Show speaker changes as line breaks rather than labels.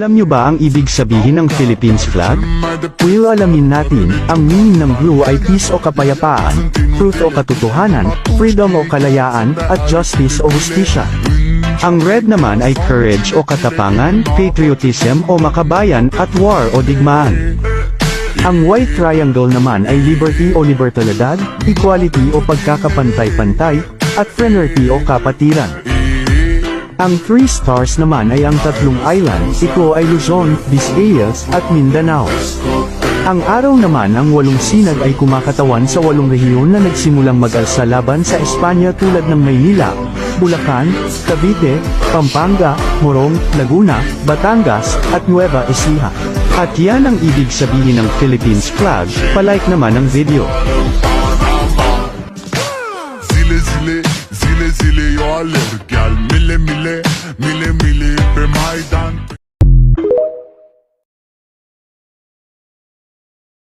Alam nyo ba ang ibig sabihin ng Philippines flag? Well, alamin natin, ang meaning ng blue ay peace o kapayapaan, truth o katotohanan, freedom o kalayaan, at justice o hustisya. Ang red naman ay courage o katapangan, patriotism o makabayan, at war o digmaan. Ang white triangle naman ay liberty o libertalidad, equality o pagkakapantay-pantay, at fraternity o kapatiran. Ang 3 stars naman ay ang tatlong island, ito ay Luzon, Visayas, at Mindanao. Ang araw naman ng 8 sinag ay kumakatawan sa 8 rehiyon na nagsimulang mag-alsa laban sa Espanya tulad ng Maynila, Bulacan, Cavite, Pampanga, Morong, Laguna, Batangas, at Nueva Ecija. At yan ang ibig sabihin ng Philippines flag, palike naman ang video.
Zile yo alerg, gel mile mile, mile mile pe Maidan.